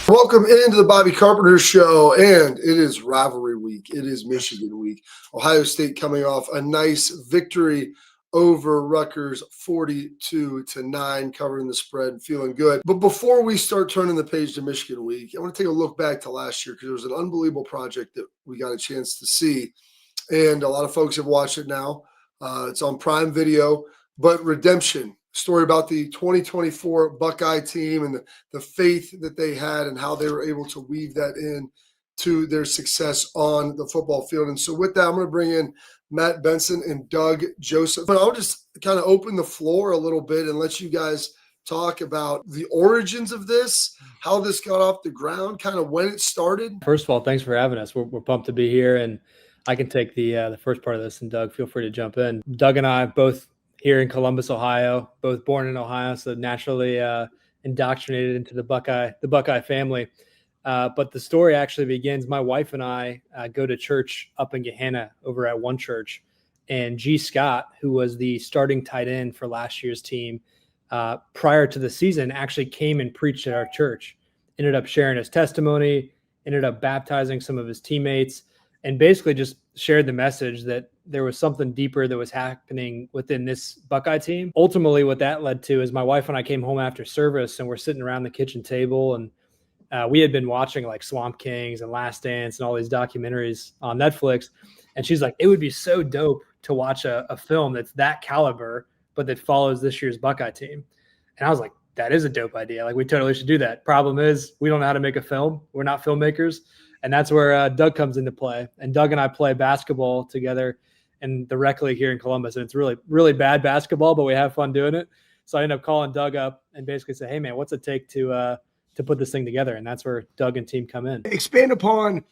Welcome into the Bobby Carpenter Show, and it is Rivalry Week. It is Michigan Week. Ohio State coming off a nice victory over Ruckers 42-9, covering the spread, feeling good. But before we start turning the page to Michigan Week, I want to take a look back to last year because it was an unbelievable project that we got a chance to see, and a lot of folks have watched it now. It's on Prime Video, but Redemption. Story about the 2024 Buckeye team and the faith that they had and how they were able to weave that in to their success on the football field. And so with that, I'm going to bring in Matt Benson and Doug Joseph. And I'll just kind of open the floor a little bit and let you guys talk about the origins of this, how this got off the ground, kind of when it started. First of all, thanks for having us. We're pumped to be here, and I can take the first part of this, and Doug, feel free to jump in. Doug and I both here in Columbus, Ohio, both born in Ohio, so naturally indoctrinated into the Buckeye family. But the story actually begins. My wife and I go to church up in Gahanna over at One Church, and G. Scott, who was the starting tight end for last year's team, prior to the season, actually came and preached at our church. Ended up sharing his testimony, ended up baptizing some of his teammates, and basically just shared the message that there was something deeper that was happening within this Buckeye team. Ultimately, what that led to is my wife and I came home after service, and we're sitting around the kitchen table, and we had been watching like Swamp Kings and Last Dance and all these documentaries on Netflix. And she's like, it would be so dope to watch a film that's that caliber, but that follows this year's Buckeye team. And I was like, that is a dope idea. Like, we totally should do that. Problem is, we don't know how to make a film. We're not filmmakers. And that's where Doug comes into play. And Doug and I play basketball together in the rec league here in Columbus. And it's really, really bad basketball, but we have fun doing it. So I ended up calling Doug up and basically say, hey, man, what's it take to put this thing together? And that's where Doug and team come in. Expand upon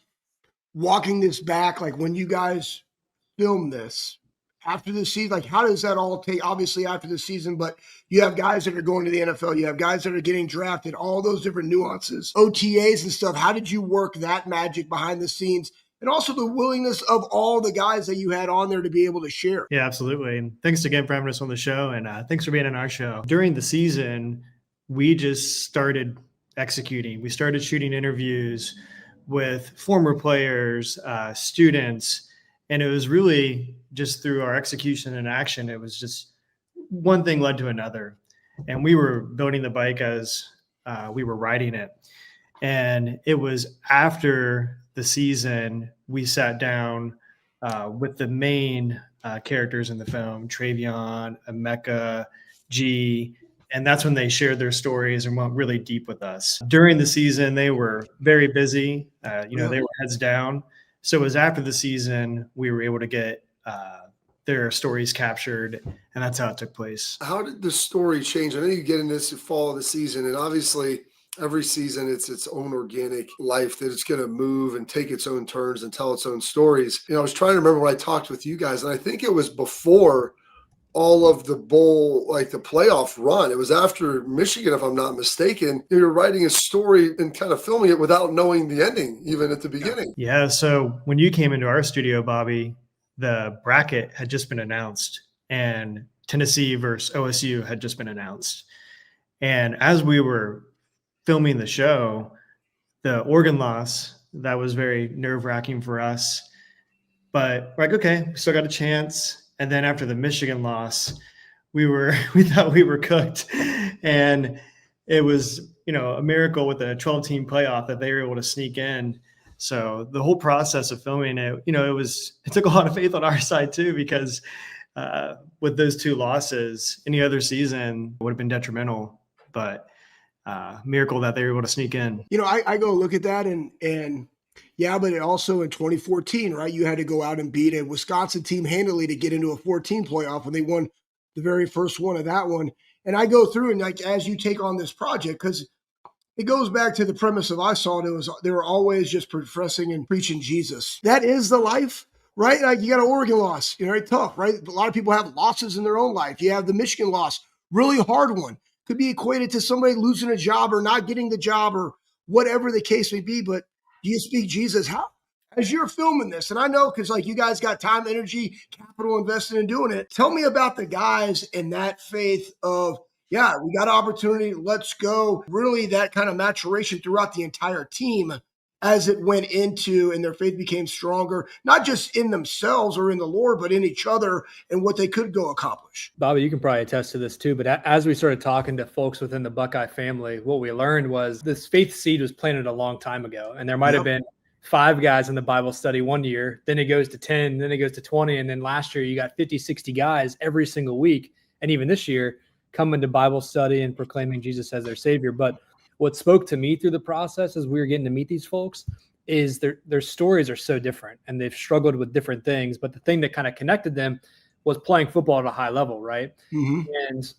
walking this back, like when you guys filmed this after the season, like how does that all take? Obviously after the season, but you have guys that are going to the NFL, you have guys that are getting drafted, all those different nuances, OTAs and stuff. How did you work that magic behind the scenes? And also the willingness of all the guys that you had on there to be able to share. Yeah, absolutely. And thanks again for having us on the show. And thanks for being on our show. During the season, we just started executing. We started shooting interviews with former players, students, and it was really just through our execution and action. It was just one thing led to another. And we were building the bike as we were riding it. And it was after the season, we sat down with the main characters in the film, Travion, Emeka, G, and that's when they shared their stories and went really deep with us. During the season, they were very busy. They were heads down. So it was after the season, we were able to get their stories captured, and that's how it took place. How did the story change? I know you get in this fall of the season, and obviously every season it's its own organic life that it's going to move and take its own turns and tell its own stories. I was trying to remember when I talked with you guys, and I think it was before all of the bowl, like the playoff run. It was after Michigan, if I'm not mistaken. You're writing a story and kind of filming it without knowing the ending, even at the beginning. Yeah. So when you came into our studio, Bobby, the bracket had just been announced, and Tennessee versus OSU had just been announced. And as we were filming the show, the Oregon loss, that was very nerve-wracking for us. But we're like, okay, we still got a chance. And then after the Michigan loss, we thought we were cooked. And it was, a miracle with the 12-team playoff that they were able to sneak in. So the whole process of filming it, it took a lot of faith on our side too, because with those two losses, any other season would have been detrimental. But miracle that they were able to sneak in. I go look at that and yeah, but it also in 2014, right? You had to go out and beat a Wisconsin team handily to get into a 14 playoff when they won the very first one of that one. And I go through and like, as you take on this project, because it goes back to the premise of I saw it, they were always just professing and preaching Jesus. That is the life, right? Like you got an Oregon loss, tough, right? A lot of people have losses in their own life. You have the Michigan loss, really hard one. Could be equated to somebody losing a job or not getting the job or whatever the case may be. But do you speak Jesus? How, as you're filming this, and I know because like you guys got time, energy, capital invested in doing it. Tell me about the guys and that faith of yeah, we got an opportunity. Let's go. Really, that kind of maturation throughout the entire team as it went into and their faith became stronger, not just in themselves or in the Lord, but in each other and what they could go accomplish. Bobby, you can probably attest to this too, but as we started talking to folks within the Buckeye family, what we learned was this faith seed was planted a long time ago. And there might have been 5 guys in the Bible study one year, then it goes to 10, then it goes to 20. And then last year you got 50, 60 guys every single week. And even this year coming to Bible study and proclaiming Jesus as their savior. But what spoke to me through the process as we were getting to meet these folks is their stories are so different and they've struggled with different things. But the thing that kind of connected them was playing football at a high level, right? Mm-hmm.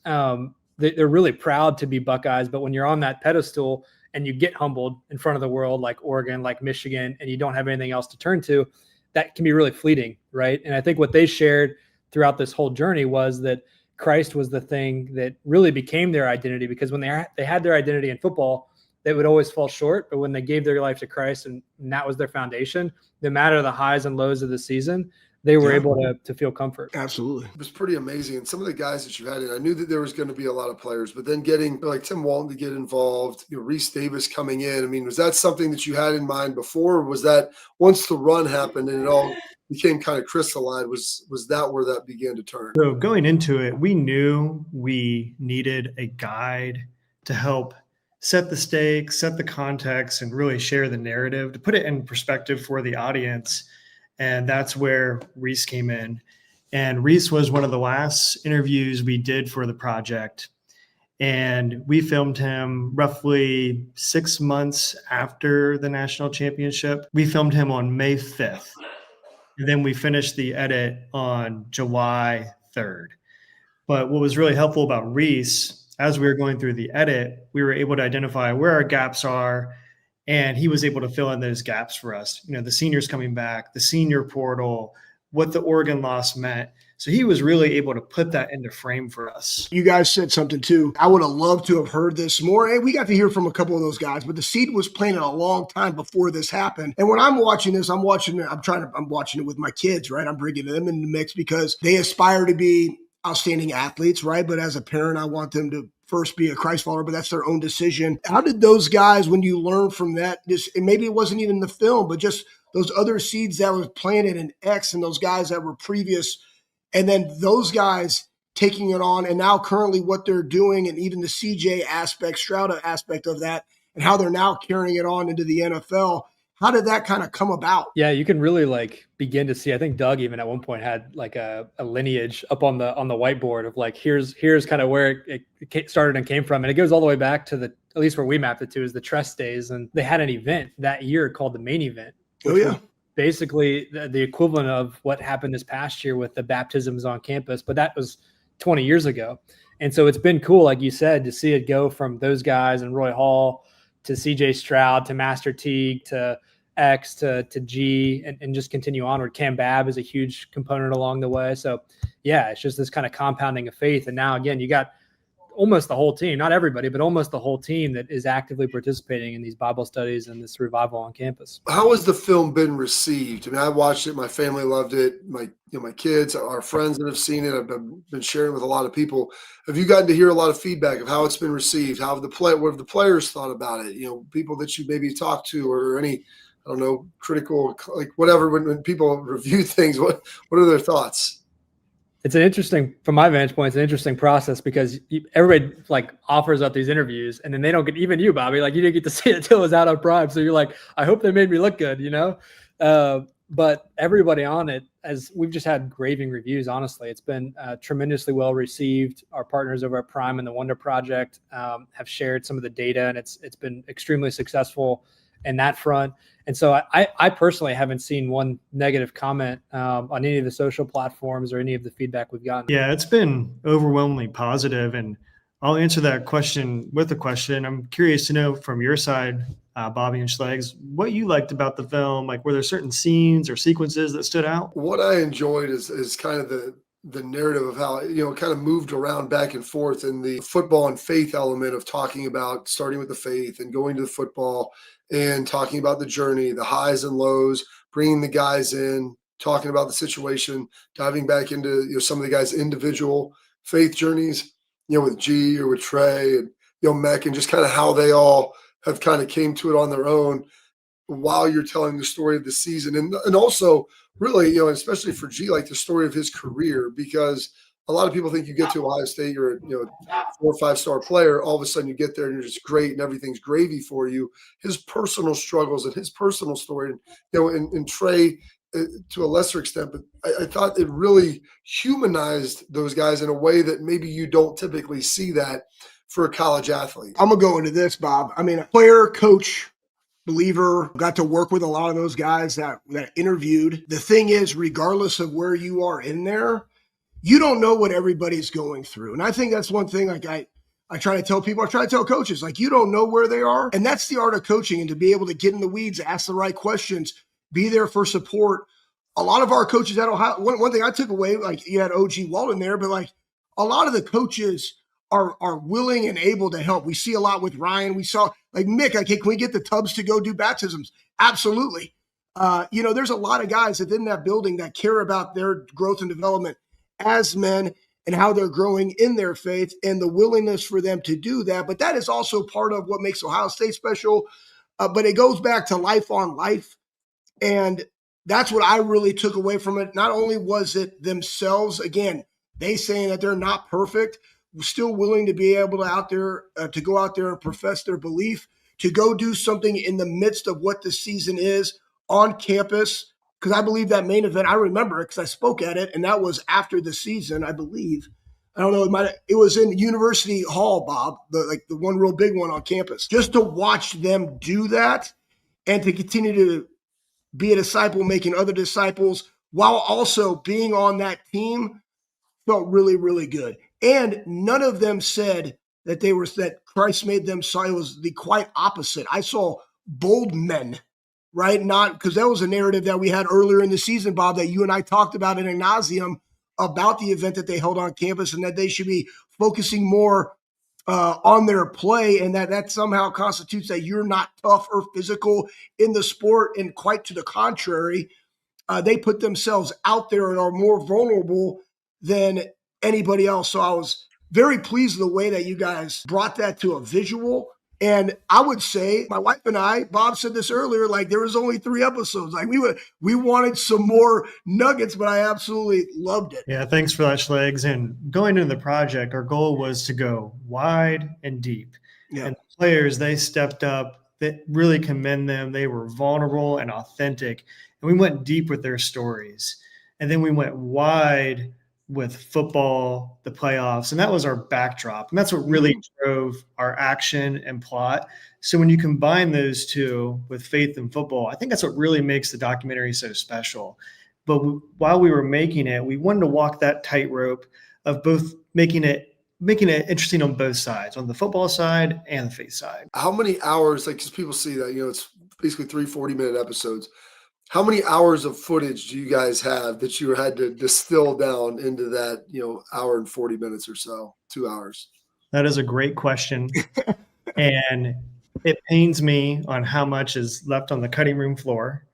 And they're really proud to be Buckeyes. But when you're on that pedestal and you get humbled in front of the world, like Oregon, like Michigan, and you don't have anything else to turn to, that can be really fleeting, right? And I think what they shared throughout this whole journey was that Christ was the thing that really became their identity, because when they had their identity in football, they would always fall short. But when they gave their life to Christ and that was their foundation, no matter the highs and lows of the season, they were able to feel comfort. Absolutely. It was pretty amazing. And some of the guys that you had in, I knew that there was going to be a lot of players, but then getting like Tim Walton to get involved, Reese Davis coming in. I mean, was that something that you had in mind before? Or was that once the run happened and it all became kind of crystallized, was that where that began to turn? So going into it, we knew we needed a guide to help set the stakes, set the context, and really share the narrative, to put it in perspective for the audience. And that's where Reese came in. And Reese was one of the last interviews we did for the project. And we filmed him roughly 6 months after the national championship. We filmed him on May 5th. And then we finished the edit on July 3rd. But what was really helpful about Reese, as we were going through the edit, we were able to identify where our gaps are, and he was able to fill in those gaps for us. The seniors coming back, the senior portal, what the Oregon loss meant. So he was really able to put that into frame for us. You guys said something too. I would have loved to have heard this more. And we got to hear from a couple of those guys, but the seed was planted a long time before this happened. And when I'm watching this, I'm watching it with my kids, right? I'm bringing them in the mix because they aspire to be outstanding athletes, right? But as a parent, I want them to first be a Christ follower, but that's their own decision. How did those guys, when you learn from that, and maybe it wasn't even the film, but just those other seeds that was planted in X and those guys that were previous, and then those guys taking it on, and now currently what they're doing, and even the CJ aspect, Stroud aspect of that, and how they're now carrying it on into the NFL. How did that kind of come about? Yeah, you can really begin to see. I think Doug even at one point had a lineage up on the whiteboard of here's kind of where it started and came from, and it goes all the way back to at least where we mapped it to is the Trust Days, and they had an event that year called the Main Event. Oh yeah. Basically the equivalent of what happened this past year with the baptisms on campus, but that was 20 years ago. And so it's been cool, like you said, to see it go from those guys and Roy Hall to CJ Stroud to Master Teague to X to G and just continue onward. Cam Babb is a huge component along the way. So yeah, it's just this kind of compounding of faith. And now again, you got almost the whole team, not everybody, but almost the whole team that is actively participating in these Bible studies and this revival on campus. How has the film been received? I mean, I watched it. My family loved it. My kids, our friends that have seen it, I've been sharing with a lot of people. Have you gotten to hear a lot of feedback of how it's been received? What have the players thought about it? People that you maybe talked to, or any, I don't know, critical, whatever, when people review things, what are their thoughts? It's from my vantage point, it's an interesting process because everybody offers up these interviews and then they don't get, even you, Bobby, you didn't get to see it until it was out on Prime. So you're like, I hope they made me look good, but everybody on it, as we've just had raving reviews, honestly, it's been tremendously well received. Our partners over at Prime and the Wonder Project have shared some of the data, and it's been extremely successful in that front. And so I personally haven't seen one negative comment on any of the social platforms or any of the feedback we've gotten. Yeah, it's been overwhelmingly positive. And I'll answer that question with a question. I'm curious to know from your side, Bobby and Schlegs, what you liked about the film. Were there certain scenes or sequences that stood out? What I enjoyed is kind of the narrative of how it kind of moved around back and forth in the football and faith element of talking about starting with the faith and going to the football and talking about the journey, the highs and lows, bringing the guys in, talking about the situation, diving back into some of the guys' individual faith journeys. with G or with Trey and, Mech, and just kind of how they all have kind of came to it on their own while you're telling the story of the season. And also really, especially for G, like the story of his career, because a lot of people think you get to Ohio State, you're a 4 or 5-star player, all of a sudden you get there and you're just great and everything's gravy for you. His personal struggles and his personal story, and Trey to a lesser extent, but I thought it really humanized those guys in a way that maybe you don't typically see that for a college athlete. I'm going to go into this, Bob. I mean, player, coach, believer, got to work with a lot of those guys that interviewed. The thing is, regardless of where you are in there, you don't know what everybody's going through. And I think that's one thing, like I try to tell people, I try to tell coaches, like, you don't know where they are. And that's the art of coaching, and to be able to get in the weeds, ask the right questions, be there for support. A lot of our coaches at Ohio, one thing I took away, like you had OG Walton there, but like a lot of the coaches are willing and able to help. We see a lot with Ryan. We saw like Mick, like, hey, can we get the Tubs to go do baptisms? Absolutely. There's a lot of guys within that building that care about their growth and development as men and how they're growing in their faith and the willingness for them to do that. But that is also part of what makes Ohio State special. But it goes back to life on life. And that's what I really took away from it. Not only was it themselves, again, they saying that they're not perfect, still willing to be able to go out there and profess their belief, to go do something in the midst of what the season is on campus. Because I believe that main event, I remember it because I spoke at it, and that was after the season, I believe. I don't know, it was in University Hall, Bob, the one real big one on campus. Just to watch them do that and to continue to be a disciple, making other disciples, while also being on that team, felt really, really good. And none of them said that Christ made them so. It was the quite opposite. I saw bold men, right? Not because that was a narrative that we had earlier in the season, Bob, that you and I talked about in ad nauseum about the event that they held on campus, and that they should be focusing more on their play, and that somehow constitutes that you're not tough or physical in the sport. And quite to the contrary, they put themselves out there and are more vulnerable than anybody else. So I was very pleased with the way that you guys brought that to a visual. And I would say my wife and I, Bob said this earlier, like there was only 3 episodes. Like we wanted some more nuggets, but I absolutely loved it. Yeah, thanks for that, Schlegs. And going into the project, our goal was to go wide and deep. Yeah. And the players, they stepped up. That really commend them. They were vulnerable and authentic. And we went deep with their stories. And then we went wide with football, the playoffs, and that was our backdrop. And that's what really drove our action and plot. So when you combine those two with faith and football, I think that's what really makes the documentary so special. But while we were making it, we wanted to walk that tightrope of both making it interesting on both sides, on the football side and the faith side. How many hours, like, because people see that, it's basically 3 40-minute episodes. How many hours of footage do you guys have that you had to distill down into that, hour and 40 minutes or so, 2 hours? That is a great question. And it pains me on how much is left on the cutting room floor.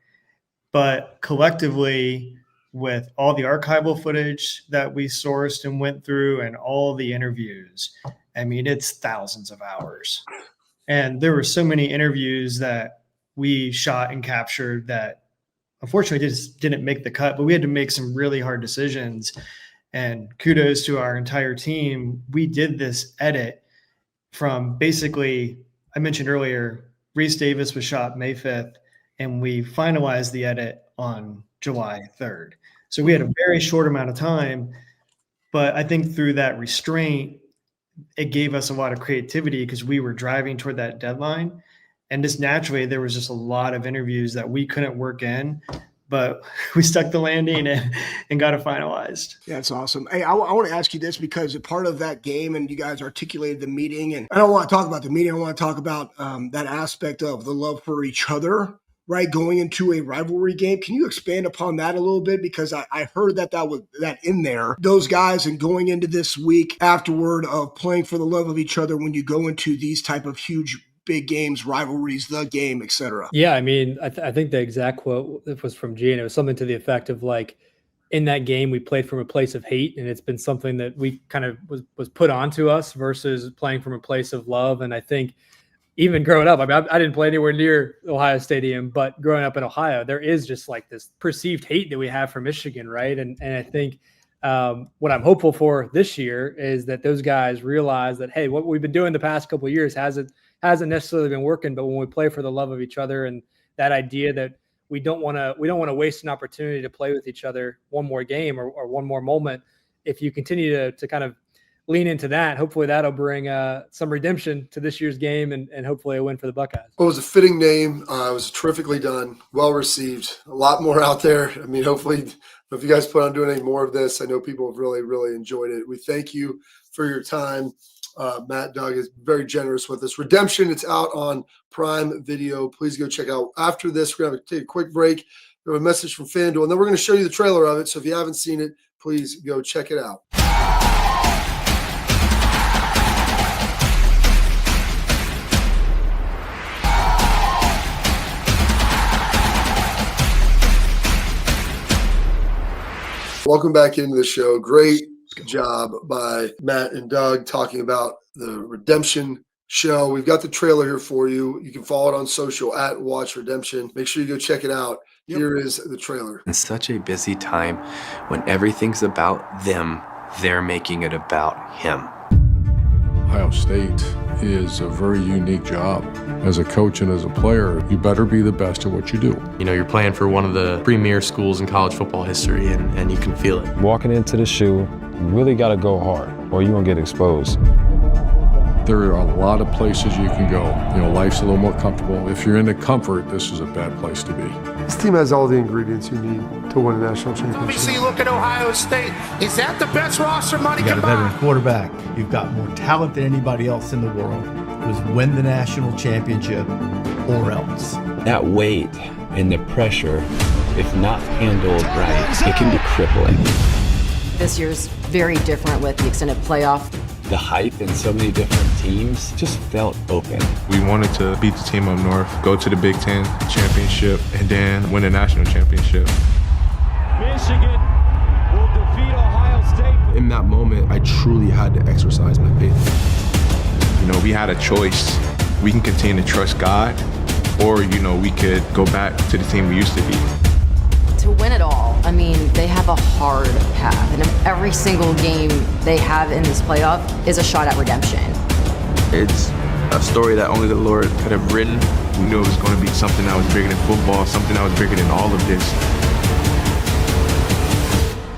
But collectively, with all the archival footage that we sourced and went through and all the interviews, I mean, it's thousands of hours. And there were so many interviews that we shot and captured that unfortunately just didn't make the cut, but we had to make some really hard decisions. And kudos to our entire team. We did this edit from basically, I mentioned earlier, Reese Davis was shot May 5th, and we finalized the edit on July 3rd. So we had a very short amount of time, but I think through that restraint, it gave us a lot of creativity because we were driving toward that deadline. And just naturally, there was just a lot of interviews that we couldn't work in, but we stuck the landing and got it finalized. Yeah, that's awesome. Hey, I want to ask you this because a part of that game, and you guys articulated the meeting, and I don't want to talk about the meeting. I want to talk about that aspect of the love for each other, right? Going into a rivalry game. Can you expand upon that a little bit? Because I heard that was in there, those guys, and going into this week afterward of playing for the love of each other when you go into these type of huge big games, rivalries, the game, etc. Yeah, I mean, I think the exact quote was from G, and it was something to the effect of like, in that game, we played from a place of hate, and it's been something that we kind of was put onto us versus playing from a place of love. And I think even growing up, I mean, I didn't play anywhere near Ohio Stadium, but growing up in Ohio, there is just like this perceived hate that we have for Michigan, right? And I think what I'm hopeful for this year is that those guys realize that, hey, what we've been doing the past couple of years hasn't necessarily been working, but when we play for the love of each other and that idea that we don't want to waste an opportunity to play with each other one more game or one more moment. If you continue to kind of lean into that, hopefully that'll bring some redemption to this year's game and hopefully a win for the Buckeyes. Well, it was a fitting name. It was terrifically done, well received. A lot more out there. I mean, hopefully, if you guys plan on doing any more of this, I know people have really, really enjoyed it. We thank you for your time. Matt, Doug is very generous with us. Redemption, it's out on Prime Video. Please go check out. After this, we're going to take a quick break. We have a message from FanDuel, and then we're going to show you the trailer of it. So if you haven't seen it, please go check it out. Welcome back into the show. Great job by Matt and Doug talking about the Redemption show. We've got the trailer here for you. You can follow it on social at Watch Redemption. Make sure you go check it out. Yep. Here is the trailer. In such a busy time when everything's about them, they're making it about him. Ohio State is a very unique job. As a coach and as a player, you better be the best at what you do. You know, you're playing for one of the premier schools in college football history, and you can feel it. Walking into the shoe, you really got to go hard or you're going to get exposed. There are a lot of places you can go. You know, life's a little more comfortable. If you're into comfort, this is a bad place to be. This team has all the ingredients you need to win a national championship. Obviously, you look at Ohio State. Is that the best roster money can buy? You got a veteran quarterback. You've got more talent than anybody else in the world. It was win the national championship or else. That weight and the pressure, if not handled right, it can be crippling. This year's very different with the extended playoff. The hype in so many different teams just felt open. We wanted to beat the team up north, go to the Big Ten championship, and then win a national championship. Michigan will defeat Ohio State. In that moment, I truly had to exercise my faith. You know, we had a choice. We can continue to trust God, or, you know, we could go back to the team we used to be. To win it all, I mean, they have a hard path, and every single game they have in this playoff is a shot at redemption. It's a story that only the Lord could have written. We knew it was going to be something that was bigger than football, something that was bigger than all of this.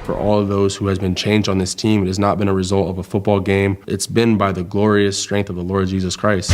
For all of those who has been changed on this team, it has not been a result of a football game. It's been by the glorious strength of the Lord Jesus Christ.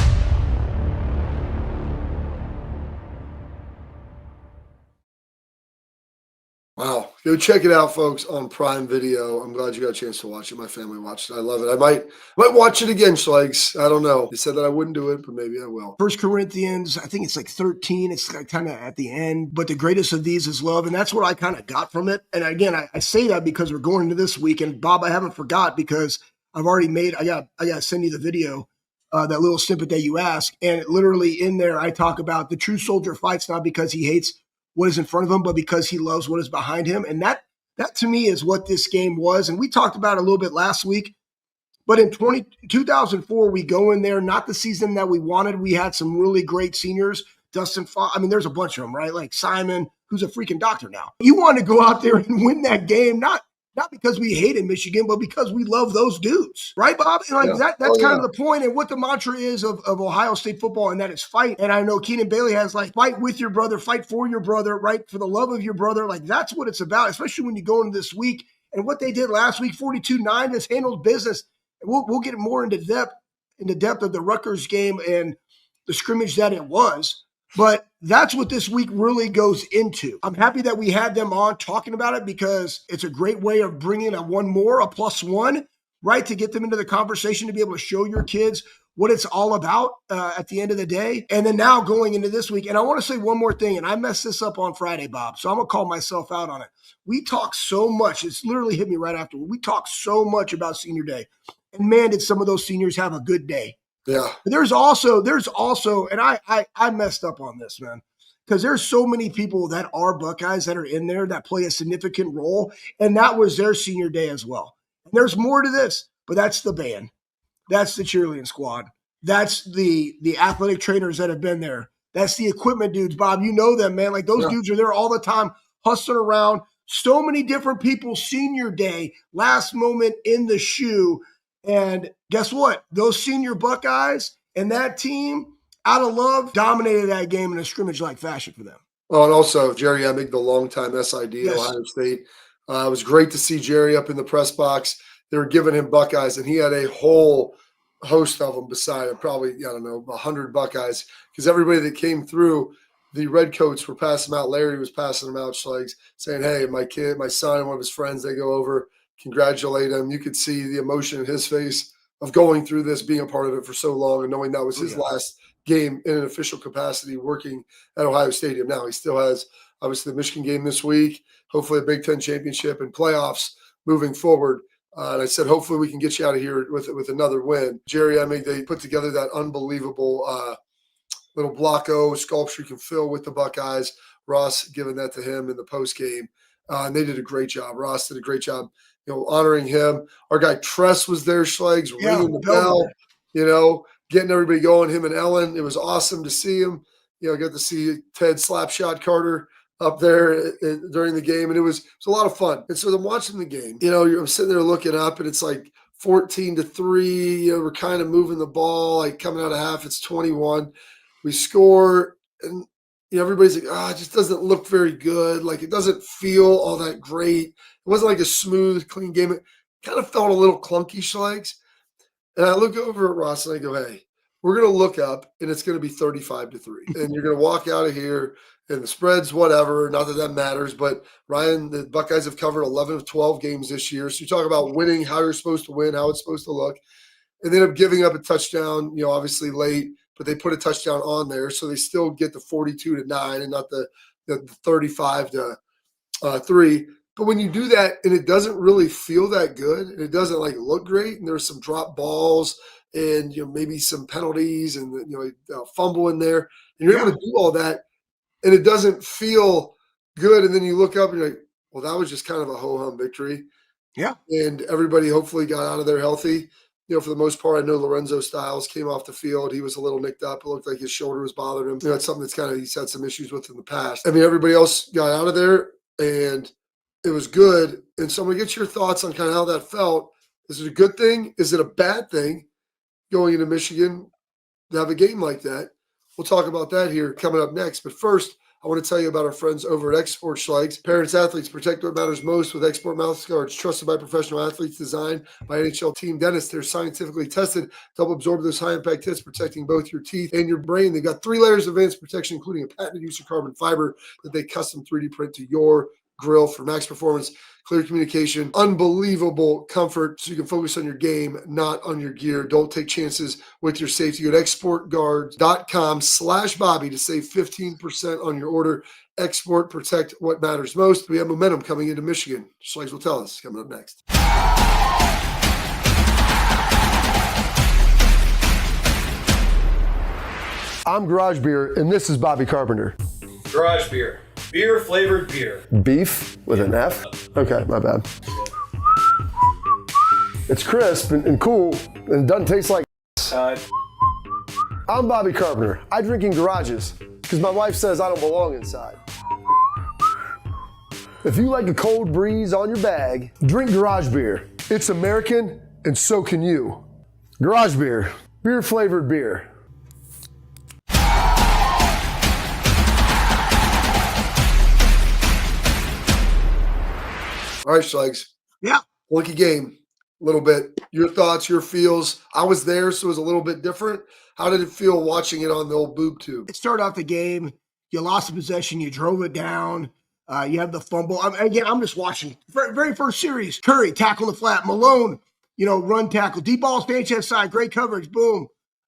Wow. Go check it out, folks, on Prime Video. I'm glad you got a chance to watch it. My family watched it. I love it. I might watch it again, Schlegs. I don't know. They said that I wouldn't do it, but maybe I will. 1 Corinthians, I think it's like 13. It's like kind of at the end. But the greatest of these is love. And that's what I kind of got from it. And again, I say that because we're going into this week. And Bob, I haven't forgot because I've already made, I got to send you the video, that little snippet that you asked. And literally in there, I talk about the true soldier fights not because he hates what is in front of him, but because he loves what is behind him. And that to me is what this game was. And we talked about it a little bit last week, but in 2004, we go in there, not the season that we wanted. We had some really great seniors, Dustin, I mean, there's a bunch of them, right? Like Simon, who's a freaking doctor now. You want to go out there and win that game, not because we hated Michigan, but because we love those dudes. Right, Bob? And like that's kind of the point and what the mantra is of Ohio State football, and that is fight. And I know Keenan Bailey has like fight with your brother, fight for your brother, right? For the love of your brother. Like that's what it's about, especially when you go into this week. And what they did last week, 42-9, just handled business. We'll get more into depth of the Ruckers game and the scrimmage that it was. But that's what this week really goes into. I'm happy that we had them on talking about it because it's a great way of bringing a +1, right? To get them into the conversation, to be able to show your kids what it's all about at the end of the day. And then now going into this week, and I want to say one more thing, and I messed this up on Friday, Bob, so I'm going to call myself out on it. We talk so much. It's literally hit me right after. We talk so much about senior day. And man, did some of those seniors have a good day. Yeah. There's also, and I messed up on this, man. because there's so many people that are Buckeyes that are in there that play a significant role, and that was their senior day as well. And there's more to this, but that's the band. That's the cheerleading squad. That's the athletic trainers that have been there. That's the equipment dudes, Bob. You know them, man. Like those dudes are there all the time, hustling around. So many different people, senior day, last moment in the shoe. And guess what? Those senior Buckeyes and that team, out of love, dominated that game in a scrimmage-like fashion for them. Oh, and also Jerry Emig, the longtime SID at Ohio State. It was great to see Jerry up in the press box. They were giving him Buckeyes, and he had a whole host of them beside him, probably, 100 Buckeyes, because everybody that came through, the Redcoats were passing them out. Larry was passing them out, like saying, hey, my son and one of his friends, they go over, congratulate him. You could see the emotion in his face of going through this, being a part of it for so long, and knowing that was his last game in an official capacity working at Ohio Stadium. Now he still has, obviously, the Michigan game this week, hopefully a Big Ten championship and playoffs moving forward. And I said, hopefully we can get you out of here with another win. Jerry Emig, they put together that unbelievable little Blocko sculpture you can fill with the Buckeyes. Ross giving that to him in the post game. And they did a great job. Ross did a great job, honoring him. Our guy Tress was there, Schlegs, ringing the bell, getting everybody going, him and Ellen. It was awesome to see him. Got to see Ted Slapshot Carter up there during the game, and it was a lot of fun. And so I'm watching the game. I'm sitting there looking up, and it's like 14-3. We're kind of moving the ball, like coming out of half. It's 21. We score, and everybody's like, it just doesn't look very good. Like it doesn't feel all that great. It wasn't like a smooth, clean game. It kind of felt a little clunky, Schlegs. And I look over at Ross and I go, hey, we're going to look up, and it's going to be 35-3. And you're going to walk out of here, and the spread's whatever. Not that that matters. But, Ryan, the Buckeyes have covered 11 of 12 games this year. So you talk about winning, how you're supposed to win, how it's supposed to look. And they end up giving up a touchdown, obviously late, but they put a touchdown on there. So they still get the 42-9 and not the 35-3. But when you do that and it doesn't really feel that good and it doesn't look great, and there's some drop balls and maybe some penalties and a fumble in there, and you're able to do all that and it doesn't feel good, and then you look up and you're like, well, that was just kind of a ho-hum victory. Yeah. And everybody hopefully got out of there healthy. For the most part, I know Lorenzo Styles came off the field. He was a little nicked up. It looked like his shoulder was bothering him. It's something that's he's had some issues with in the past. I mean, everybody else got out of there and it was good. And so I'm going to get your thoughts on kind of how that felt. Is it a good thing? Is it a bad thing going into Michigan to have a game like that? We'll talk about that here coming up next. But first, I want to tell you about our friends over at Export Schlegs. Parents, athletes, protect what matters most with Export mouth guards, trusted by professional athletes, designed by NHL team dentists. They're scientifically tested to help absorb those high-impact hits, protecting both your teeth and your brain. They've got 3 layers of advanced protection, including a patented use of carbon fiber that they custom 3D print to your grill for max performance, clear communication, unbelievable comfort, so you can focus on your game, not on your gear. Don't take chances with your safety. Go to exportguards.com/Bobby to save 15% on your order. Export, protect what matters most. We have momentum coming into Michigan. Schlegs will tell us coming up next. I'm Garage Beer, and this is Bobby Carpenter. Garage Beer. Beer flavored beer. Beef with an F? Okay, my bad. It's crisp and cool and doesn't taste like I'm Bobby Carpenter. I drink in garages because my wife says I don't belong inside. If you like a cold breeze on your bag, drink Garage Beer. It's American and so can you. Garage Beer. Beer flavored beer. All right, Schlegs. Yeah. Lucky game, a little bit. Your thoughts, your feels. I was there, so it was a little bit different. How did it feel watching it on the old boob tube? It started off the game. You lost the possession. You drove it down. You had the fumble. I'm just watching. Very first series. Curry, tackle the flat. Malone, run tackle. Deep ball, Sanchez side. Great coverage. Boom.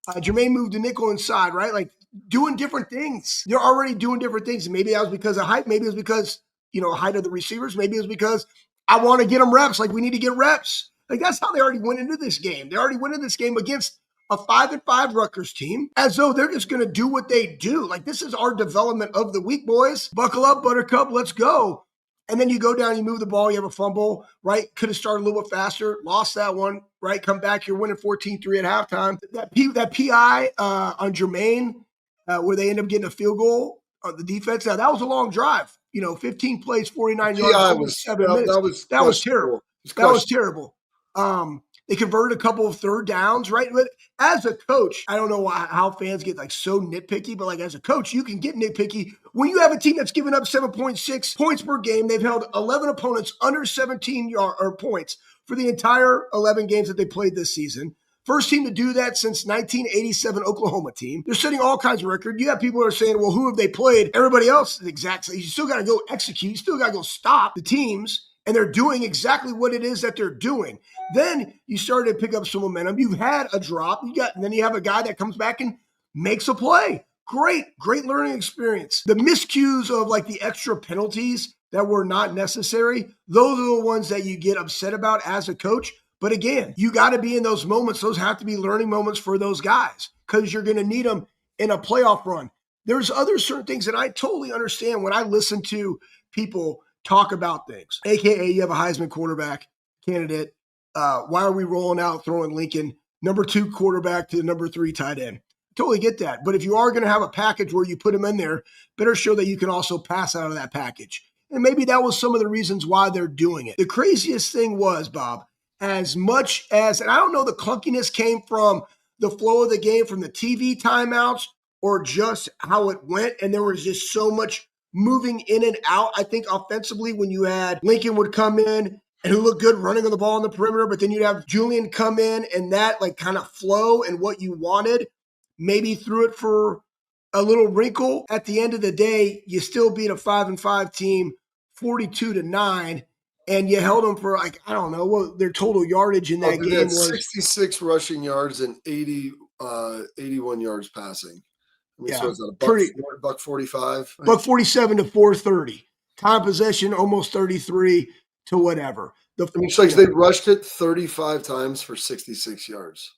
Jermaine moved the nickel inside, right? Like doing different things. They're already doing different things. And maybe that was because of height. Maybe it was because, height of the receivers. Maybe it was because I want to get them reps. Like we need to get reps. Like that's how they already went into this game. They already went into this game against a 5-5 Ruckers team as though they're just going to do what they do. Like, this is our development of the week, boys. Buckle up, Buttercup. Let's go. And then you go down, you move the ball, you have a fumble, right? Could have started a little bit faster, lost that one, right? Come back, you're winning 14-3 at halftime. That PI on Jermaine, where they end up getting a field goal on the defense. Now, that was a long drive. 15 plays, 49 yards, 7 minutes. That was terrible. That was terrible. They converted a couple of third downs, right? But as a coach, I don't know how fans get like so nitpicky, but like as a coach, you can get nitpicky when you have a team that's given up 7.6 points per game. They've held 11 opponents under 17 points for the entire 11 games that they played this season. First team to do that since 1987 Oklahoma team. They're setting all kinds of records. You have people who are saying, well, who have they played? Everybody else is exactly. You still got to go execute. You still got to go stop the teams. And they're doing exactly what it is that they're doing. Then you started to pick up some momentum. You've had a drop. And then you have a guy that comes back and makes a play. Great learning experience. The miscues of like the extra penalties that were not necessary, those are the ones that you get upset about as a coach. But again, you got to be in those moments. Those have to be learning moments for those guys because you're going to need them in a playoff run. There's other certain things that I totally understand when I listen to people talk about things, AKA you have a Heisman quarterback candidate. Why are we rolling out throwing Lincoln number 2 quarterback to number 3 tight end? Totally get that. But if you are going to have a package where you put him in there, better show that you can also pass out of that package. And maybe that was some of the reasons why they're doing it. The craziest thing was, Bob, as much as, and I don't know, the clunkiness came from the flow of the game, from the TV timeouts, or just how it went. And there was just so much moving in and out. I think offensively, when you had Lincoln would come in and who looked good running on the ball on the perimeter, but then you'd have Julian come in and that like kind of flow and what you wanted, maybe threw it for a little wrinkle. At the end of the day, you still beat a 5-5 team 42-9, and you held them for like, I don't know what their total yardage in that game was. 66 rushing yards and 81 yards passing. So it's a buck 45. Buck 47 to 430. Time possession almost 33 to whatever. They rushed it 35 times for 66 yards.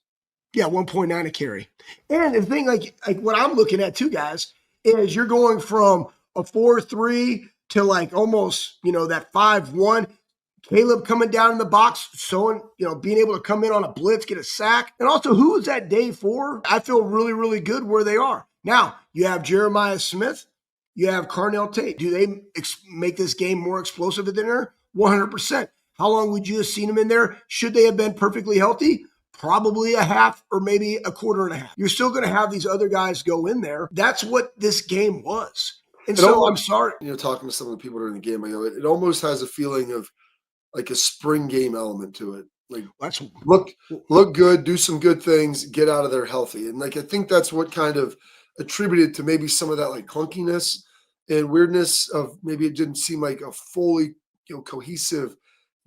Yeah, 1.9 a carry. And the thing, like what I'm looking at too, guys, is you're going from a 4-3 to like almost, that 5-1. Caleb coming down in the box, being able to come in on a blitz, get a sack. And also, who was that day for? I feel really, really good where they are. Now, you have Jeremiah Smith. You have Carnell Tate. Do they make this game more explosive than there? 100%. How long would you have seen them in there? Should they have been perfectly healthy? Probably a half or maybe a quarter and a half. You're still going to have these other guys go in there. That's what this game was. And so I'm sorry. Talking to some of the people during the game, it almost has a feeling of like a spring game element to it. Like, look good, do some good things, get out of there healthy. And like I think that's what kind of attributed to maybe some of that like clunkiness and weirdness of maybe it didn't seem like a fully cohesive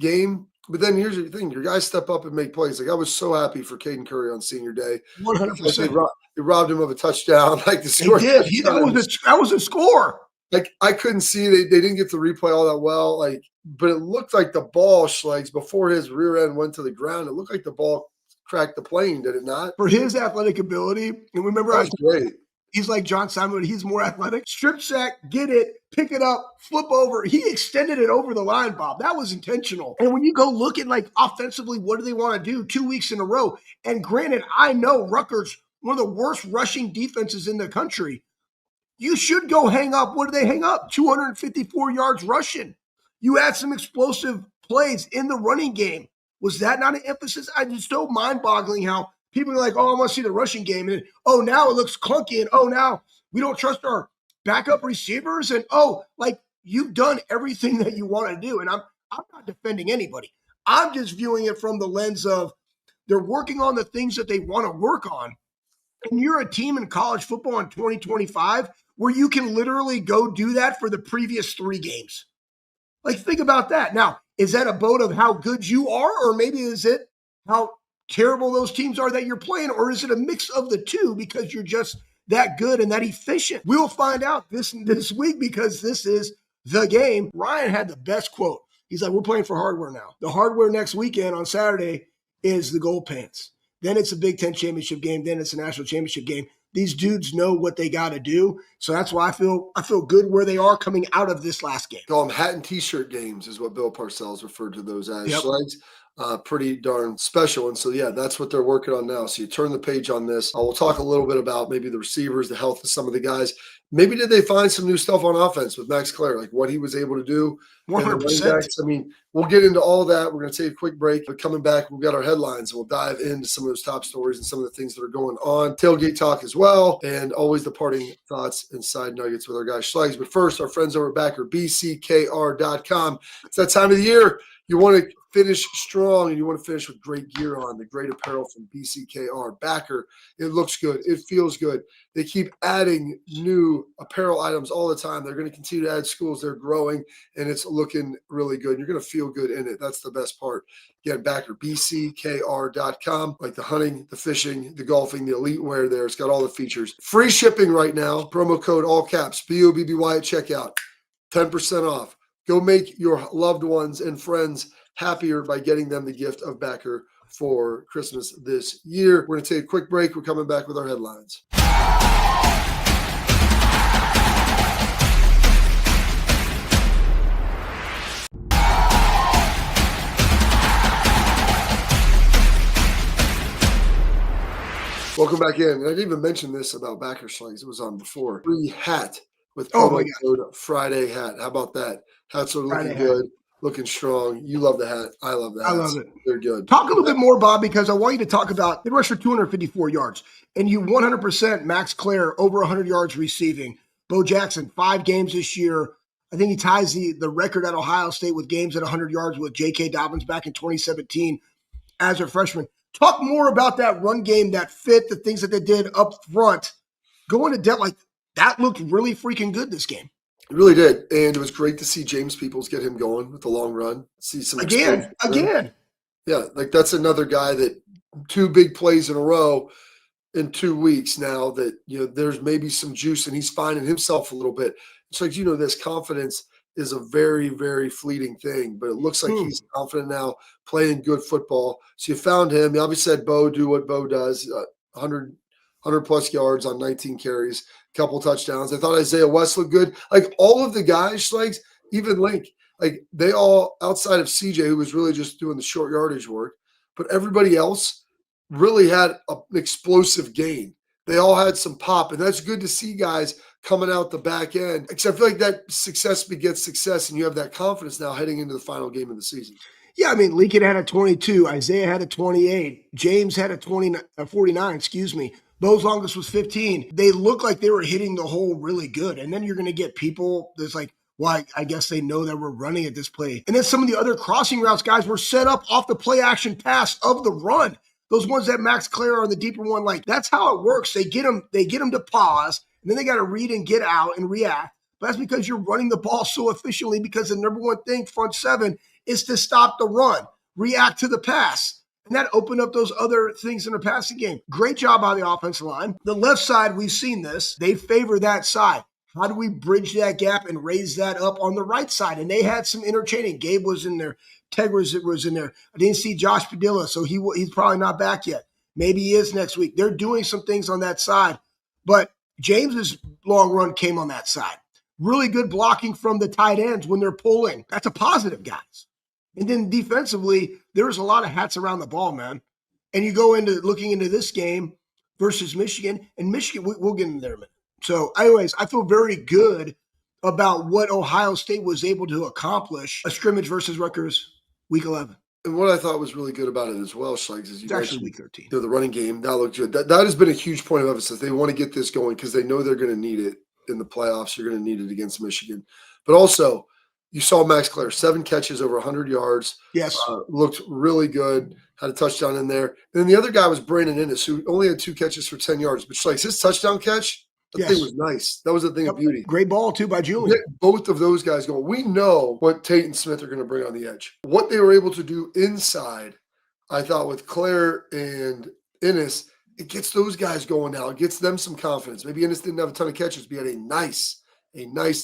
game. But then here's the thing: your guys step up and make plays. Like I was so happy for Caden Curry on senior day. 100%. They robbed him of a touchdown. Like the score. They did. That was a score. Like I couldn't see. They didn't get the replay all that well. Like, but it looked like the ball, Schlegs, before his rear end went to the ground, it looked like the ball cracked the plane. Did it not? For his athletic ability, and remember, that was great. He's like John Simon, but he's more athletic. Strip sack, get it, pick it up, flip over. He extended it over the line, Bob. That was intentional. And when you go look at like offensively, what do they want to do 2 weeks in a row? And granted, I know Ruckers, one of the worst rushing defenses in the country. You should go hang up. What do they hang up? 254 yards rushing. You had some explosive plays in the running game. Was that not an emphasis? It's so mind-boggling how people are like, oh, I want to see the rushing game. And now it looks clunky. And now we don't trust our backup receivers. And like you've done everything that you want to do. And I'm not defending anybody. I'm just viewing it from the lens of they're working on the things that they want to work on. And you're a team in college football in 2025 where you can literally go do that for the previous 3 games. Like, think about that. Now, is that a vote of how good you are? Or maybe is it how terrible those teams are that you're playing? Or is it a mix of the two because you're just that good and that efficient? We'll find out this week because this is the game. Ryan had the best quote. He's like, we're playing for hardware now. The hardware next weekend on Saturday is the gold pants. then it's a Big Ten championship game, then it's a national championship game. These dudes know what they got to do. So that's why I feel good where they are coming out of this last game. Call them hat and T-shirt games is what Bill Parcells referred to those as. Yep. Schlegs, pretty darn special. And so, yeah, that's what they're working on now. So you turn the page on this. We'll talk a little bit about maybe the receivers, the health of some of the guys. Maybe did they find some new stuff on offense with Max Clare, like what he was able to do? 100%. I mean, we'll get into all that. We're going to take a quick break, but coming back, we've got our headlines. We'll dive into some of those top stories and some of the things that are going on. Tailgate talk as well, and always the parting thoughts and side nuggets with our guy Schlegs. But first, our friends over at Backer, bckr.com. It's that time of the year. You want to finish strong and you want to finish with great gear on, the great apparel from BCKR. Backer, it looks good. It feels good. They keep adding new apparel items all the time. They're going to continue to add schools. They're growing, and it's looking really good. You're going to feel good in it. That's the best part. Again, Backer, bckr.com. Like the hunting, the fishing, the golfing, the elite wear there. It's got all the features. Free shipping right now. Promo code all caps, BOBBY at checkout. 10% off. Go make your loved ones and friends happier by getting them the gift of Backer for Christmas this year. We're going to take a quick break. We're coming back with our headlines. Welcome back in. And I didn't even mention this about Backer Schlegs. It was on before. Free hat with promo code Friday hat. How about that? Hats are looking good, looking strong. You love the hat. I love the hats. I love it. They're good. Talk a little bit more, Bob, because I want you to talk about they rushed for 254 yards. And you 100% Max Clare over 100 yards receiving. Bo Jackson, 5 games this year. I think he ties the record at Ohio State with games at 100 yards with J.K. Dobbins back in 2017 as a freshman. Talk more about that run game, that fit, the things that they did up front. Going to depth, like that looked really freaking good this game. It really did. And it was great to see James Peoples get him going with the long run. See some again. Yeah, like that's another guy that 2 big plays in a row in 2 weeks now that, you know, there's maybe some juice and he's finding himself a little bit. It's like, you know, this confidence is a very, very fleeting thing, but it looks like he's confident now, playing good football. So you found him. You obviously said Bo do what Bo does, 100 plus yards on 19 carries, couple touchdowns. I thought Isaiah West looked good. Like all of the guys, like even Link, like they all outside of CJ, who was really just doing the short yardage work, but everybody else really had an explosive gain. They all had some pop, and that's good to see guys coming out the back end. Except I feel like that success begets success, and you have that confidence now heading into the final game of the season. Yeah, I mean, Lincoln had a 22, Isaiah had a 28, James had a 49, excuse me. Bo's longest was 15. They look like they were hitting the hole really good. And then you're going to get people that's like, well, I guess they know that we're running at this play. And then some of the other crossing routes guys were set up off the play action pass of the run. Those ones that Max Clare on the deeper one, like that's how it works. They get them to pause, and then they got to read and get out and react. But that's because you're running the ball so efficiently, because the number one thing, front seven, is to stop the run, react to the pass. And that opened up those other things in the passing game. Great job by the offensive line. The left side, we've seen this. They favor that side. How do we bridge that gap and raise that up on the right side? And they had some interchaining. Gabe was in there. Tegers was in there. I didn't see Josh Padilla, so he's probably not back yet. Maybe he is next week. They're doing some things on that side. But James's long run came on that side. Really good blocking from the tight ends when they're pulling. That's a positive, guys. And then defensively, there's a lot of hats around the ball, man. And you go into looking into this game versus Michigan, and Michigan, we'll get in there in a minute. So anyways, I feel very good about what Ohio State was able to accomplish a scrimmage versus Ruckers week 11. And what I thought was really good about it as well, Schlegs, is it's actually week 13. The running game, that looked good. That has been a huge point of emphasis. They want to get this going because they know they're going to need it in the playoffs. You're going to need it against Michigan. But also, you saw Max Clare, 7 catches over 100 yards. Yes. Looked really good. Had a touchdown in there. And then the other guy was Brandon Innes, who only had 2 catches for 10 yards. But Schlegs, his touchdown catch, that thing was nice. That was a thing of beauty. Great ball, too, by Julian. Both of those guys going. We know what Tate and Smith are going to bring on the edge. What they were able to do inside, I thought with Clare and Innes, it gets those guys going now. It gets them some confidence. Maybe Innes didn't have a ton of catches, but he had a nice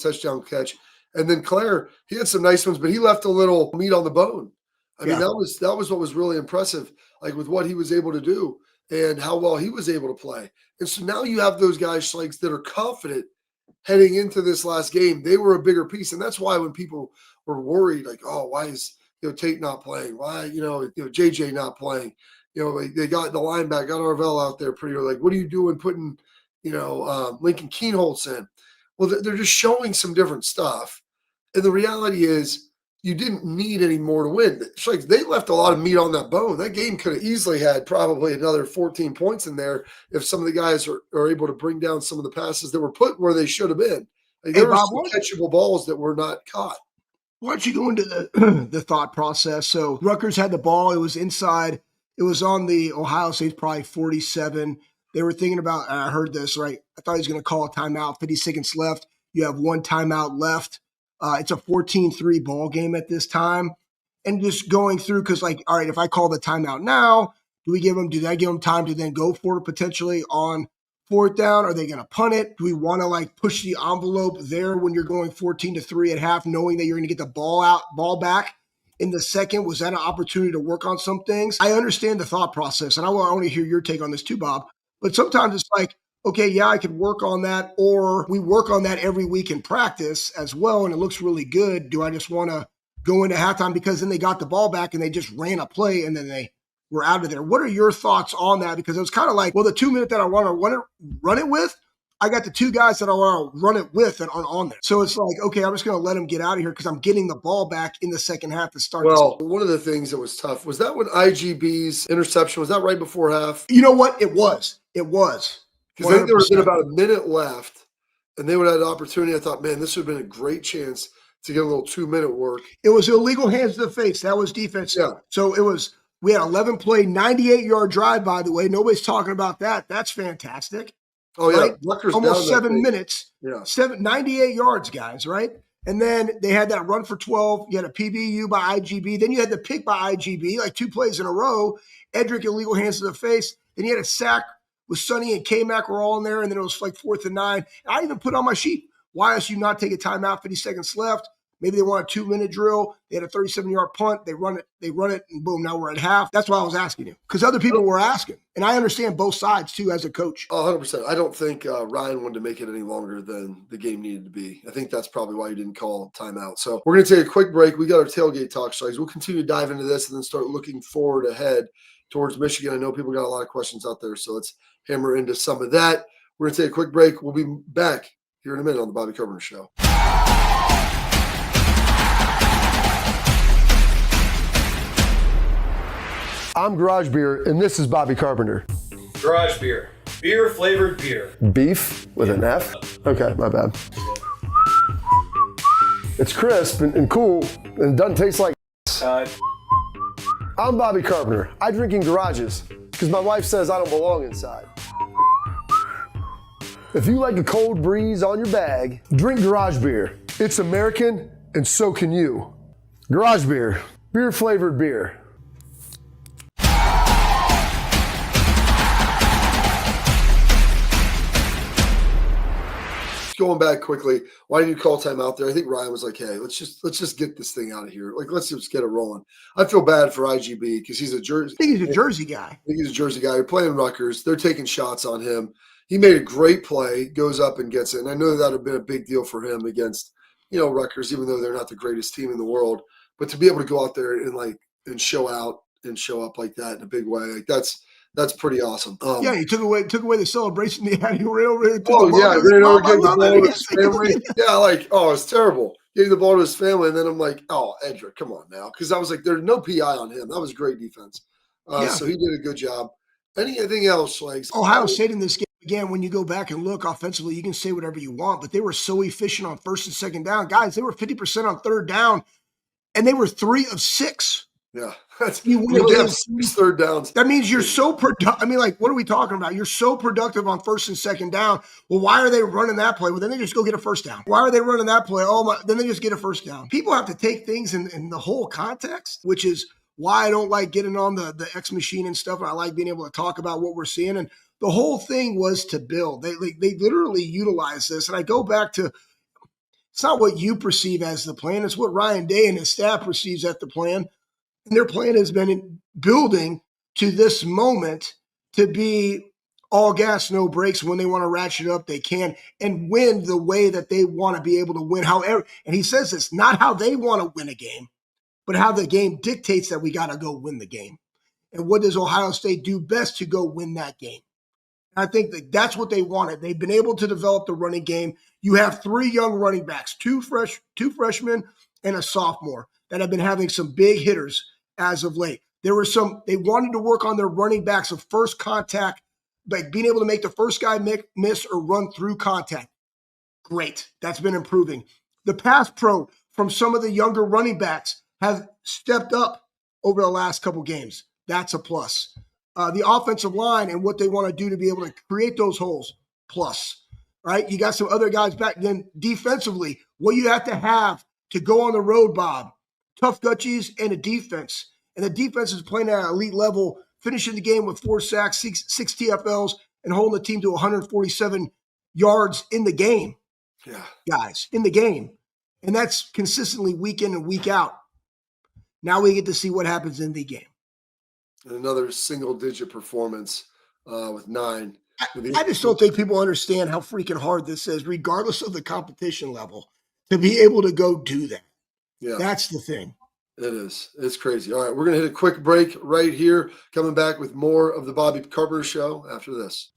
touchdown catch. And then Clare, he had some nice ones, but he left a little meat on the bone. I mean, that was what was really impressive, like with what he was able to do. and how well he was able to play. And so now you have those guys, Schlegs, that are confident heading into this last game. They were a bigger piece. And that's why when people were worried, like, oh, why is Tate not playing? Why, JJ not playing? They got the linebacker, got Arvell out there pretty early. Like, what are you doing putting, Lincoln Keenholz in? Well, they're just showing some different stuff. And the reality is you didn't need any more to win. Like, they left a lot of meat on that bone. That game could have easily had probably another 14 points in there if some of the guys are able to bring down some of the passes that were put where they should have been. Like, there were some catchable balls that were not caught. Why don't you go into the thought process? So Ruckers had the ball. It was inside. It was on the Ohio State, probably 47. They were thinking about, I heard this, right? I thought he was going to call a timeout, 50 seconds left. You have one timeout left. It's a 14-3 ball game at this time. And just going through, because all right, if I call the timeout now, do I give them time to then go for it potentially on fourth down? Are they going to punt it? Do we want to push the envelope there when you're going 14-3 at half, knowing that you're going to get the ball back in the second? Was that an opportunity to work on some things? I understand the thought process, and I want to hear your take on this too, Bob. But sometimes it's like, okay, yeah, I could work on that, or we work on that every week in practice as well, and it looks really good. Do I just want to go into halftime because then they got the ball back and they just ran a play and then they were out of there? What are your thoughts on that? Because it was kind of like, well, the 2 minute that I want to run it with, I got the two guys that I want to run it with and on there. So it's like, okay, I'm just going to let them get out of here because I'm getting the ball back in the second half to start. Well, one of the things that was tough, was that when IGB's interception, was that right before half? You know what? It was. Because I think there was about a minute left, and they would have had an opportunity. I thought, man, this would have been a great chance to get a little 2 minute work. It was illegal hands to the face. That was defense. Yeah. So we had 11 play, 98-yard drive, by the way. Nobody's talking about that. That's fantastic. Oh, yeah. Right? Ruckers almost 7 minutes. Yeah. 98 yards, guys, right? And then they had that run for 12. You had a PBU by IGB. Then you had the pick by IGB, like 2 plays in a row. Edric illegal hands to the face. Then you had a sack with Sonny and K-Mac were all in there, and then it was like 4th and 9. And I even put on my sheet, why else you not take a timeout, 50 seconds left? Maybe they want a 2 minute drill. They had a 37-yard punt. They run it, and boom, now we're at half. That's why I was asking you, because other people were asking. And I understand both sides, too, as a coach. 100%. I don't think Ryan wanted to make it any longer than the game needed to be. I think that's probably why he didn't call timeout. So we're going to take a quick break. We got our tailgate talk slides. We'll continue to dive into this and then start looking forward ahead towards Michigan. I know people got a lot of questions out there, so let's hammer into some of that. We're going to take a quick break. We'll be back here in a minute on the Bobby Carpenter Show. I'm Garage Beer, and this is Bobby Carpenter. Garage Beer. Beer flavored beer. Beef with an F? Okay, my bad. It's crisp and cool, and it doesn't taste like I'm Bobby Carpenter. I drink in garages because my wife says I don't belong inside. If you like a cold breeze on your bag, drink Garage Beer. It's American, and so can you. Garage Beer. Beer flavored beer. Going back quickly, why didn't you call time out there? I think Ryan was like, hey, let's just get this thing out of here. Like, let's just get it rolling. I feel bad for IGB because he's a Jersey. I think he's a Jersey guy. I think he's a Jersey guy. They're playing Ruckers. They're taking shots on him. He made a great play, goes up and gets it. And I know that would have been a big deal for him against, Ruckers, even though they're not the greatest team in the world. But to be able to go out there and show out and show up like that in a big way, like that's pretty awesome. Yeah, he took away the celebration they had. He ran over there. Ran over, gave the ball to his family. Yeah, it's terrible. Gave the ball to his family, and then I'm like, oh, Edric, come on now. Because I was like, there's no PI on him. That was great defense. So he did a good job. Anything else? Ohio State in this game, again, when you go back and look offensively, you can say whatever you want, but they were so efficient on first and second down. Guys, they were 50% on third down, and they were 3 of 6. Yeah, you only have 6 third downs. That means you're so productive. I mean, what are we talking about? You're so productive on first and second down. Well, why are they running that play? Well, then they just go get a first down. Why are they running that play? Then they just get a first down. People have to take things in the whole context, which is why I don't like getting on the X machine and stuff. And I like being able to talk about what we're seeing. And the whole thing was to build. They literally utilize this. And I go back to, it's not what you perceive as the plan. It's what Ryan Day and his staff perceives as the plan. And their plan has been building to this moment to be all gas, no brakes. When they want to ratchet up, they can, and win the way that they want to be able to win. However, and he says this, not how they want to win a game, but how the game dictates that we got to go win the game. And what does Ohio State do best to go win that game? I think that that's what they wanted. They've been able to develop the running game. You have 3 young running backs, two freshmen and a sophomore that have been having some big hitters as of late. They wanted to work on their running backs of first contact, like being able to make the first guy miss or run through contact. Great. That's been improving. The pass pro from some of the younger running backs have stepped up over the last couple games. That's a plus. The offensive line and what they want to do to be able to create those holes, plus, right? You got some other guys back. Then defensively, what you have to go on the road, Bob, tough gutchies and a defense. And the defense is playing at an elite level, finishing the game with 4 sacks, 6 TFLs, and holding the team to 147 yards in the game. Yeah, guys, in the game. And that's consistently week in and week out. Now we get to see what happens in the game. And another single-digit performance with 9. I just don't think people understand how freaking hard this is, regardless of the competition level, to be able to go do that. Yeah, that's the thing. It is. It's crazy. All right, we're going to hit a quick break right here. Coming back with more of the Bobby Carpenter Show after this.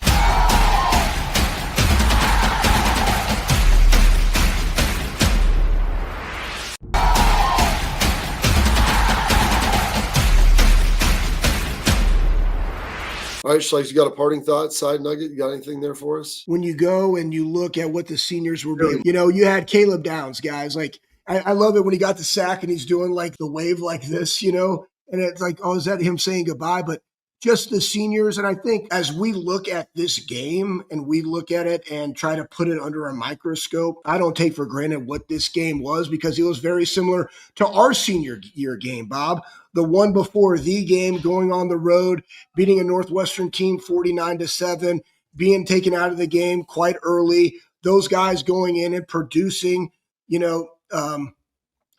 All right, Schleiks, you got a parting thought, side nugget? You got anything there for us? When you go and you look at what the seniors were doing, you had Caleb Downs, guys. Like, I love it when he got the sack and he's doing like the wave like this, and it's like, oh, is that him saying goodbye? But just the seniors. And I think as we look at this game and we look at it and try to put it under a microscope, I don't take for granted what this game was, because it was very similar to our senior year game, Bob. The one before the game, going on the road, beating a Northwestern team 49-7, being taken out of the game quite early. Those guys going in and producing,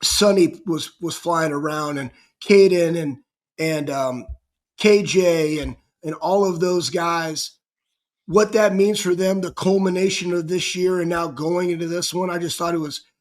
Sonny was flying around, and Caden and KJ and all of those guys, what that means for them, the culmination of this year and now going into this one. I just thought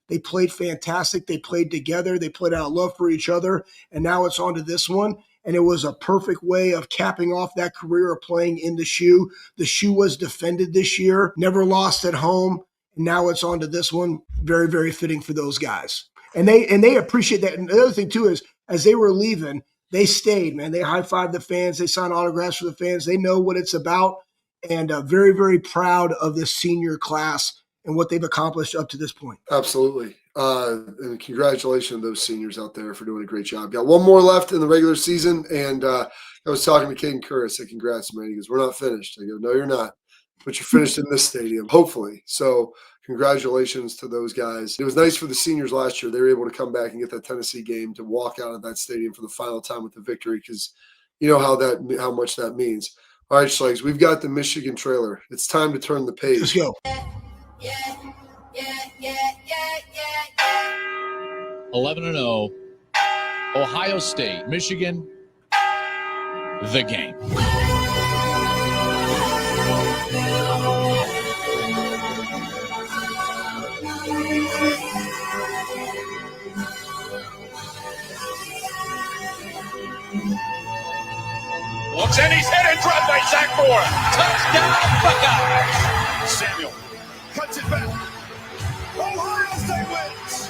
they played fantastic. They played together. They played out of love for each other. And now it's on to this one. And it was a perfect way of capping off that career of playing in the shoe. The shoe was defended this year, never lost at home. And now it's on to this one. Very, very fitting for those guys. And they appreciate that. And the other thing too is, as they were leaving, they stayed, man. They high-fived the fans. They signed autographs for the fans. They know what it's about. And very, very proud of this senior class and what they've accomplished up to this point. Absolutely. And congratulations to those seniors out there for doing a great job. Got one more left in the regular season. And I was talking to Caden Curry. I said, congrats, man. He goes, we're not finished. I go, no, you're not. But you're finished in this stadium, hopefully. So congratulations to those guys. It was nice for the seniors last year. They were able to come back and get that Tennessee game, to walk out of that stadium for the final time with the victory, because you know how much that means. All right, Schleiks, we've got the Michigan trailer. It's time to turn the page. Let's go. 11-0, Ohio State, Michigan, the game. Looks in, he's hit and dropped by Zach Moore. Touchdown, Buckeyes. Samuel cuts it back. Ohio State wins.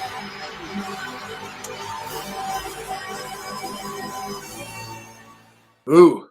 Ooh.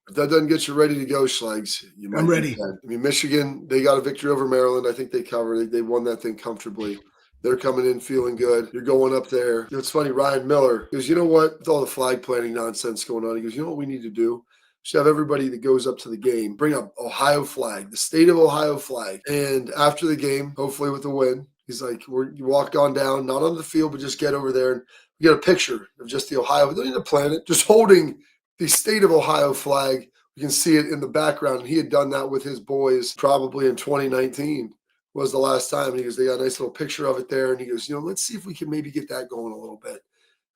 If that doesn't get you ready to go, Schleiks, you might. I'm ready. I mean, Michigan, they got a victory over Maryland. I think they covered. They won that thing comfortably. They're coming in feeling good. You're going up there. It's funny, Ryan Miller goes, you know what? With all the flag planting nonsense going on, he goes, you know what we need to do? We should have everybody that goes up to the game bring up Ohio flag, the state of Ohio flag. And after the game, hopefully with a win, he's like, you walk on down, not on the field, but just get over there. And we get a picture of just the Ohio. We don't need to plant it, just holding the state of Ohio flag. You can see it in the background. And he had done that with his boys probably in 2019. Was the last time. And he goes, they got a nice little picture of it there. And he goes, let's see if we can maybe get that going a little bit.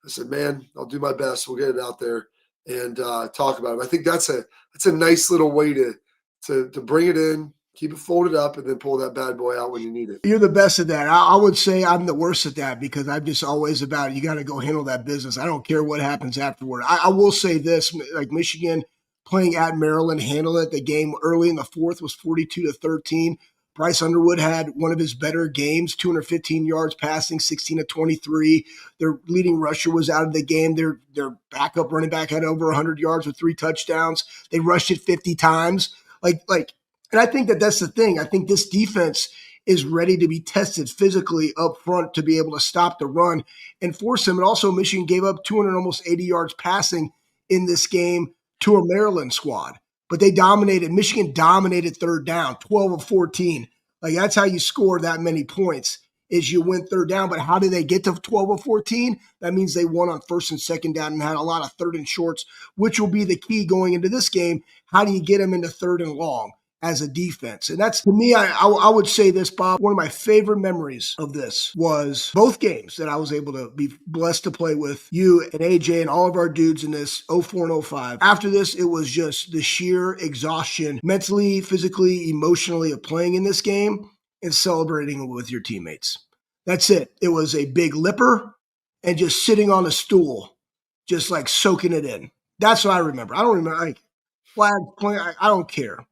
I said, man, I'll do my best. We'll get it out there. and talk about them. I think that's a nice little way to bring it in, keep it folded up, and then pull that bad boy out when you need it. You're the best at that. I would say I'm the worst at that because I'm just always about you got to go handle that business. I don't care what happens afterward. I will say this, like Michigan playing at Maryland, handled it. The game early in the fourth was 42-13. Bryce Underwood had one of his better games, 215 yards passing, 16-23. Their leading rusher was out of the game. Their backup running back had over 100 yards with 3 touchdowns. They rushed it 50 times. And I think that's the thing. I think this defense is ready to be tested physically up front to be able to stop the run and force them. And also Michigan gave up 200 almost 80 yards passing in this game to a Maryland squad. But they dominated. Michigan dominated third down, 12 of 14. Like that's how you score that many points is you win third down. But how did they get to 12 of 14? That means they won on first and second down and had a lot of third and shorts, which will be the key going into this game. How do you get them into third and long as a defense? And that's, to me, I would say this, Bob, one of my favorite memories of this was both games that I was able to be blessed to play with you and AJ and all of our dudes in this 04 and 05. After this, it was just the sheer exhaustion, mentally, physically, emotionally, of playing in this game and celebrating with your teammates. That's it. It was a big lipper and just sitting on a stool, just like soaking it in. That's what I remember. I don't remember, like, flag playing. I don't care.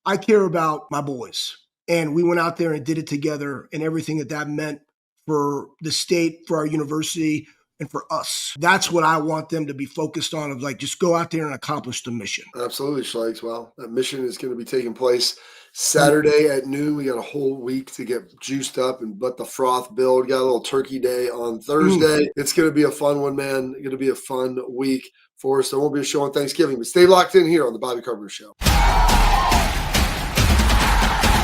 I care about my boys. And we went out there and did it together and everything that meant for the state, for our university, and for us. That's what I want them to be focused on, of like, just go out there and accomplish the mission. Absolutely, Schleiks. Well, that mission is going to be taking place Saturday at noon. We got a whole week to get juiced up and let the froth build. Got a little turkey day on Thursday. It's going to be a fun one, man. It's going to be a fun week for us. There won't be a show on Thanksgiving, but stay locked in here on the Bobby Carpenter Show.